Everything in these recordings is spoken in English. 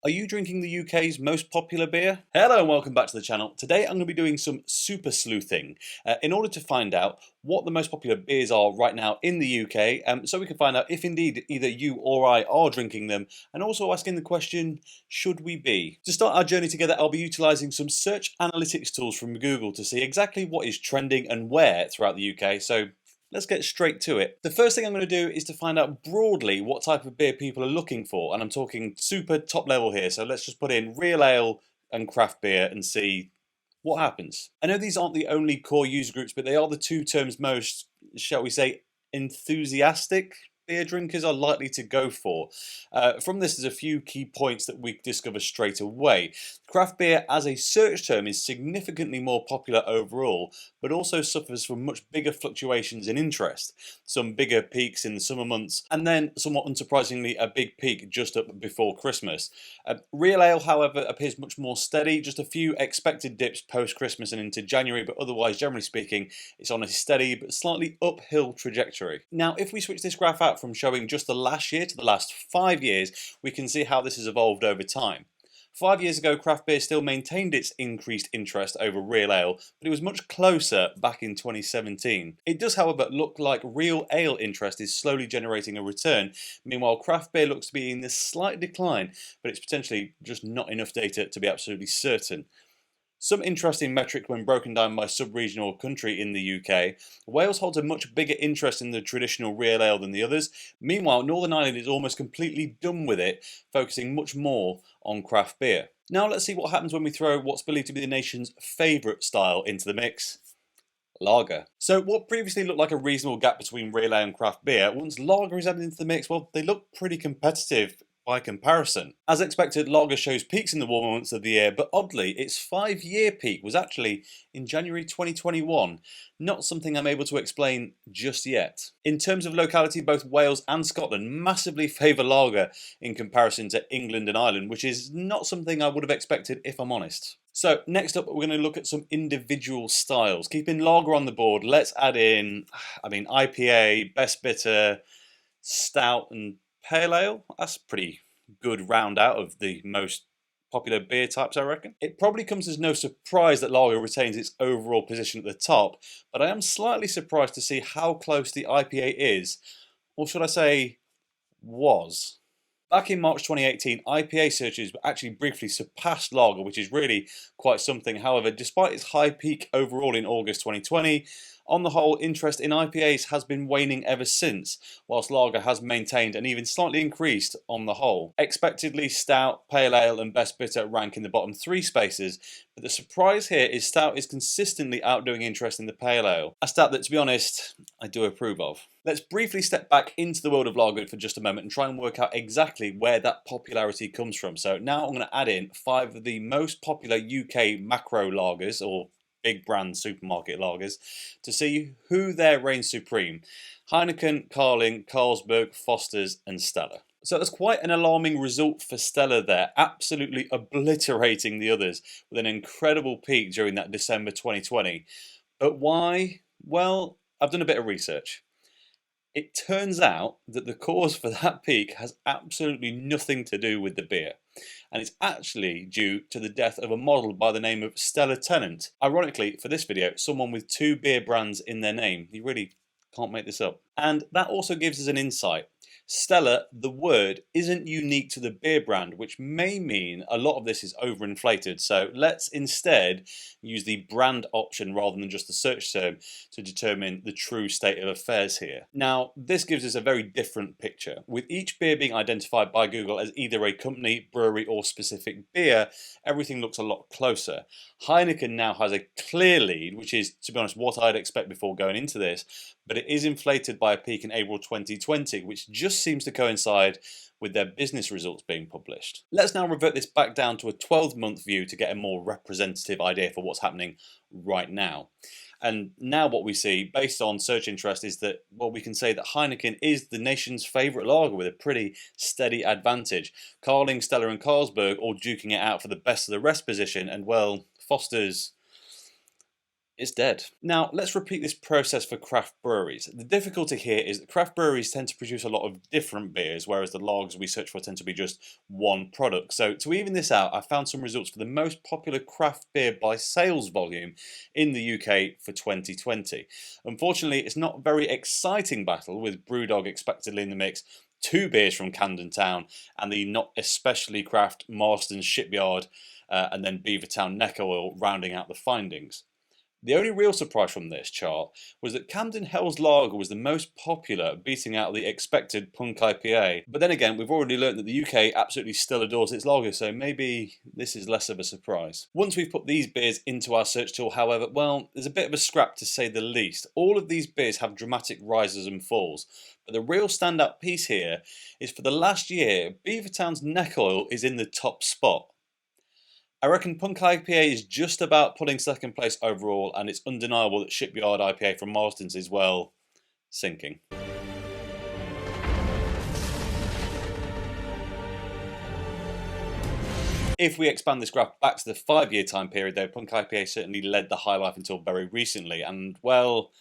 Are you drinking the UK's most popular beer? Hello and welcome back to the channel. Today I'm going to be doing some super sleuthing in order to find out what the most popular beers are right now in the UK, so we can find out if indeed either you or I are drinking them, and also asking the question, should we be? To start our journey together, I'll be utilising some search analytics tools from Google to see exactly what is trending and where throughout the UK. So let's get straight to it. The first thing I'm going to do is to find out broadly what type of beer people are looking for, and I'm talking super top level here, so let's just put in real ale and craft beer and see what happens. I know these aren't the only core user groups, but they are the two terms most, shall we say, enthusiastic beer drinkers are likely to go for. From this, there's a few key points that we discover straight away. Craft beer as a search term is significantly more popular overall, but also suffers from much bigger fluctuations in interest. Some bigger peaks in the summer months, and then, somewhat unsurprisingly, a big peak just up before Christmas. Real ale, however, appears much more steady, just a few expected dips post-Christmas and into January, but otherwise, generally speaking, it's on a steady but slightly uphill trajectory. Now, if we switch this graph out from showing just the last year to the last 5 years, we can see how this has evolved over time. 5 years ago, craft beer still maintained its increased interest over real ale, but it was much closer back in 2017. It does, however, look like real ale interest is slowly generating a return. Meanwhile, craft beer looks to be in a slight decline, but it's potentially just not enough data to be absolutely certain. Some interesting metric when broken down by sub-region or country in the UK. Wales holds a much bigger interest in the traditional real ale than the others. Meanwhile, Northern Ireland is almost completely done with it, focusing much more on craft beer. Now let's see what happens when we throw what's believed to be the nation's favourite style into the mix. Lager. So what previously looked like a reasonable gap between real ale and craft beer, once lager is added into the mix, well, they look pretty competitive by comparison. As expected, lager shows peaks in the warmer months of the year, but oddly, its 5-year peak was actually in January 2021. Not something I'm able to explain just yet. In terms of locality, both Wales and Scotland massively favour lager in comparison to England and Ireland, which is not something I would have expected if I'm honest. So next up, we're going to look at some individual styles. Keeping lager on the board, let's add in, IPA, best bitter, stout and pale ale. That's a pretty good round out of the most popular beer types, I reckon. It probably comes as no surprise that lager retains its overall position at the top, but I am slightly surprised to see how close the IPA is, or should I say, was. Back in March 2018, IPA searches actually briefly surpassed lager, which is really quite something. However, despite its high peak overall in August 2020, on the whole, interest in IPAs has been waning ever since, whilst lager has maintained and even slightly increased on the whole. Expectedly, stout, pale ale and best bitter rank in the bottom 3 spaces, but the surprise here is stout is consistently outdoing interest in the pale ale, a stat that, to be honest, I do approve of. Let's briefly step back into the world of lager for just a moment and try and work out exactly where that popularity comes from. So now I'm going to add in 5 of the most popular UK macro lagers, or big brand supermarket lagers, to see who there reigns supreme. Heineken, Carling, Carlsberg, Foster's and Stella. So that's quite an alarming result for Stella there, absolutely obliterating the others with an incredible peak during that December 2020. But why? Well, I've done a bit of research. It turns out that the cause for that peak has absolutely nothing to do with the beer, and it's actually due to the death of a model by the name of Stella Tennant. Ironically, for this video, someone with 2 beer brands in their name. You really can't make this up. And that also gives us an insight. Stella, the word, isn't unique to the beer brand, which may mean a lot of this is overinflated. So let's instead use the brand option rather than just the search term to determine the true state of affairs here. Now, this gives us a very different picture. With each beer being identified by Google as either a company, brewery or specific beer, everything looks a lot closer. Heineken now has a clear lead, which is, to be honest, what I'd expect before going into this, but it is inflated by a peak in April 2020, which just seems to coincide with their business results being published. Let's now revert this back down to a 12-month view to get a more representative idea for what's happening right now. And now what we see, based on search interest, is that, well, we can say that Heineken is the nation's favourite lager with a pretty steady advantage. Carling, Stella and Carlsberg all duking it out for the best of the rest position, and, well, Foster's it's dead. Now, let's repeat this process for craft breweries. The difficulty here is that craft breweries tend to produce a lot of different beers, whereas the lagers we search for tend to be just one product. So to even this out, I found some results for the most popular craft beer by sales volume in the UK for 2020. Unfortunately, it's not a very exciting battle, with Brewdog expectedly in the mix, 2 beers from Camden Town, and the not especially craft Marston's Shipyard, and then Beavertown Neck Oil rounding out the findings. The only real surprise from this chart was that Camden Hell's Lager was the most popular, beating out the expected Punk IPA. But then again, we've already learned that the UK absolutely still adores its lager, so maybe this is less of a surprise. Once we've put these beers into our search tool, however, well, there's a bit of a scrap to say the least. All of these beers have dramatic rises and falls, but the real standout piece here is for the last year, Beavertown's Neck Oil is in the top spot. I reckon Punk IPA is just about putting second place overall, and it's undeniable that Shipyard IPA from Marston's is, well, sinking. If we expand this graph back to the 5-year time period, though, Punk IPA certainly led the high life until very recently, and, well,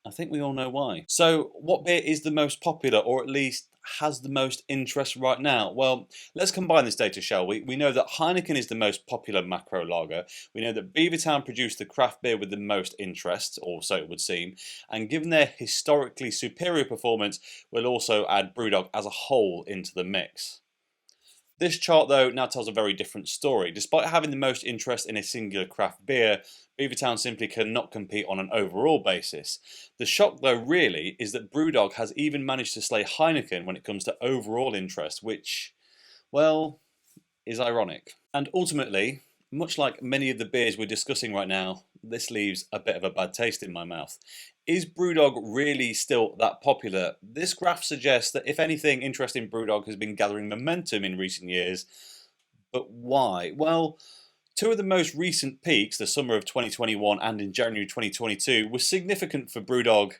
I think we all know why. So, what beer is the most popular, or at least has the most interest right now? Well, let's combine this data, shall we? We know that Heineken is the most popular macro lager. We know that Beavertown produced the craft beer with the most interest, or so it would seem. And given their historically superior performance, we'll also add Brewdog as a whole into the mix. This chart, though, now tells a very different story. Despite having the most interest in a singular craft beer, Beavertown simply cannot compete on an overall basis. The shock, though, really, is that Brewdog has even managed to slay Heineken when it comes to overall interest, which, well, is ironic. And ultimately, much like many of the beers we're discussing right now, this leaves a bit of a bad taste in my mouth. Is Brewdog really still that popular? This graph suggests that, if anything, interest in Brewdog has been gathering momentum in recent years. But why? Well, 2 of the most recent peaks, the summer of 2021 and in January 2022, were significant for Brewdog,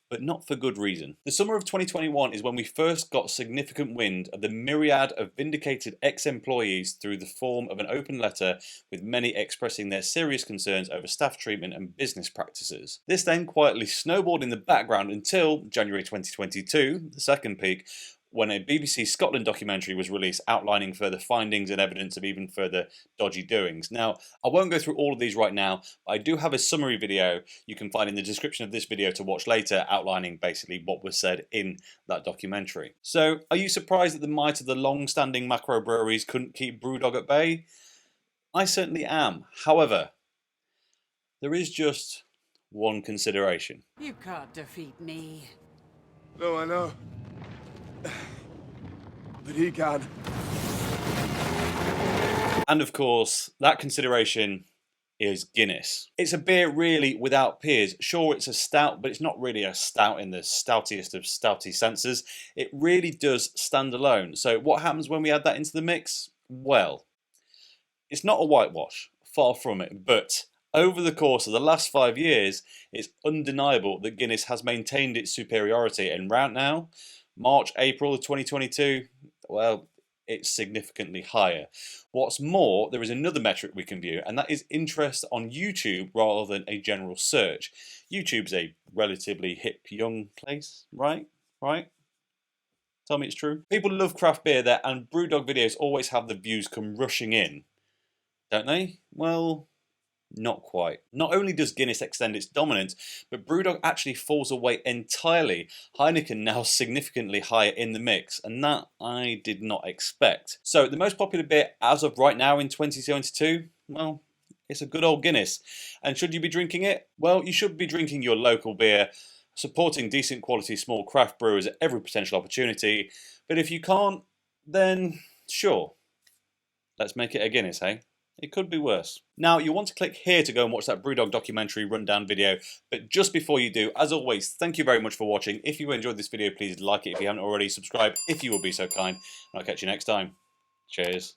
but not for good reason. The summer of 2021 is when we first got significant wind of the myriad of vindicated ex-employees through the form of an open letter, with many expressing their serious concerns over staff treatment and business practices. This then quietly snowballed in the background until January 2022, the second peak, when a BBC Scotland documentary was released outlining further findings and evidence of even further dodgy doings. Now, I won't go through all of these right now, but I do have a summary video you can find in the description of this video to watch later, outlining basically what was said in that documentary. So, are you surprised that the might of the long-standing macro breweries couldn't keep Brewdog at bay? I certainly am. However, there is just one consideration. You can't defeat me. No, I know. But he can. And of course, that consideration is Guinness. It's a beer really without peers. Sure, it's a stout, but it's not really a stout in the stoutiest of stouty senses. It really does stand alone. So what happens when we add that into the mix? Well, it's not a whitewash, far from it, but over the course of the last 5 years, it's undeniable that Guinness has maintained its superiority, and right now, March, April of 2022, well, it's significantly higher. What's more, there is another metric we can view, and that is interest on YouTube rather than a general search. YouTube's a relatively hip, young place, right? Tell me it's true. People love craft beer there, and Brewdog videos always have the views come rushing in, don't they? Well, not quite. Not only does Guinness extend its dominance, but Brewdog actually falls away entirely. Heineken now significantly higher in the mix, and that I did not expect. So the most popular beer as of right now in 2022, well, it's a good old Guinness. And should you be drinking it? Well, you should be drinking your local beer, supporting decent quality small craft brewers at every potential opportunity. But if you can't, then sure, let's make it a Guinness, hey? It could be worse. Now, you'll want to click here to go and watch that Brewdog documentary rundown video, but just before you do, as always, thank you very much for watching. If you enjoyed this video, please like it if you haven't already, subscribe if you will be so kind, and I'll catch you next time. Cheers.